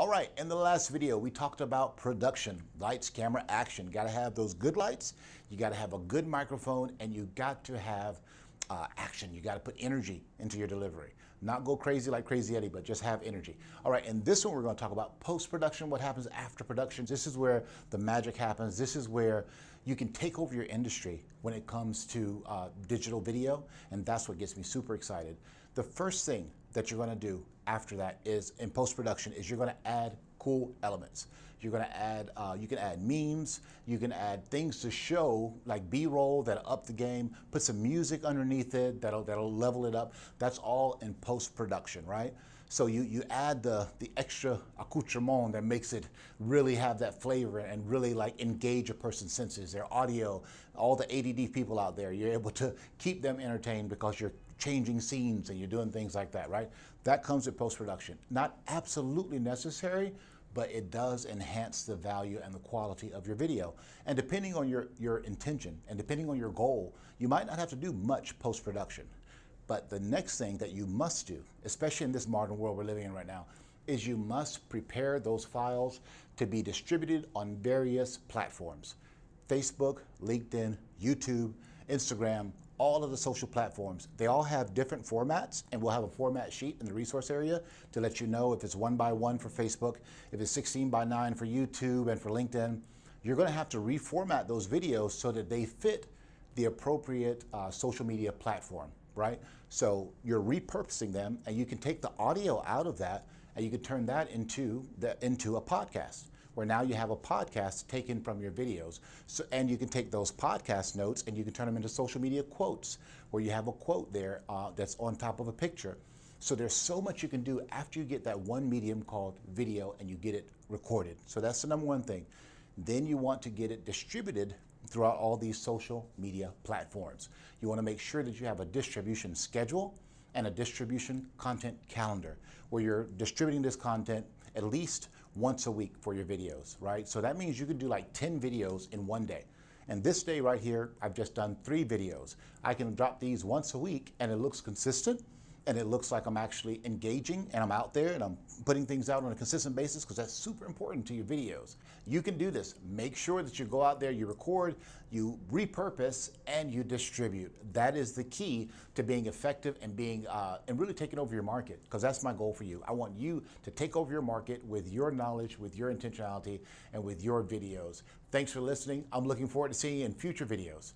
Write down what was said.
All right, in the last video, we talked about production, lights, camera, action. You gotta have those good lights, you gotta have a good microphone, and you got to have action. You gotta put energy into your delivery. Not go crazy like Crazy Eddie, but just have energy. All right, in this one, we're gonna talk about post-production, what happens after production. This is where the magic happens. This is where you can take over your industry when it comes to digital video, and that's what gets me super excited. The first thing that you're gonna do after that is in post-production is you're gonna add cool elements. You're gonna add, you can add memes, you can add things to show like B-roll that'll up the game, put some music underneath it that'll level it up. That's all in post-production, right? So you add the extra accoutrement that makes it really have that flavor and really like engage a person's senses, their audio, all the ADD people out there. You're able to keep them entertained because you're changing scenes and you're doing things like that, right? That comes with post-production. Not absolutely necessary, but it does enhance the value and the quality of your video. And depending on your intention and depending on your goal, you might not have to do much post-production. But the next thing that you must do, especially in this modern world we're living in right now, is you must prepare those files to be distributed on various platforms. Facebook, LinkedIn, YouTube, Instagram, all of the social platforms. They all have different formats, and we'll have a format sheet in the resource area to let you know if it's 1:1 for Facebook, if it's 16:9 for YouTube and for LinkedIn. You're gonna have to reformat those videos so that they fit the appropriate social media platform, right? So you're repurposing them, and you can take the audio out of that and you can turn that into a podcast, where now you have a podcast taken from your videos. So, and you can take those podcast notes and you can turn them into social media quotes, where you have a quote there that's on top of a picture. So there's so much you can do after you get that one medium called video and you get it recorded. So that's the number one thing. Then you want to get it distributed throughout all these social media platforms. You want to make sure that you have a distribution schedule and a distribution content calendar, where you're distributing this content at least once a week for your videos, right? So that means you can do like 10 videos in one day. And this day right here, I've just done 3 videos. I can drop these once a week and it looks consistent, and it looks like I'm actually engaging and I'm out there and I'm putting things out on a consistent basis, because that's super important to your videos. You can do this. Make sure that you go out there, you record, you repurpose, and you distribute. That is the key to being effective and being and really taking over your market, because that's my goal for you. I want you to take over your market with your knowledge, with your intentionality, and with your videos. Thanks for listening. I'm looking forward to seeing you in future videos.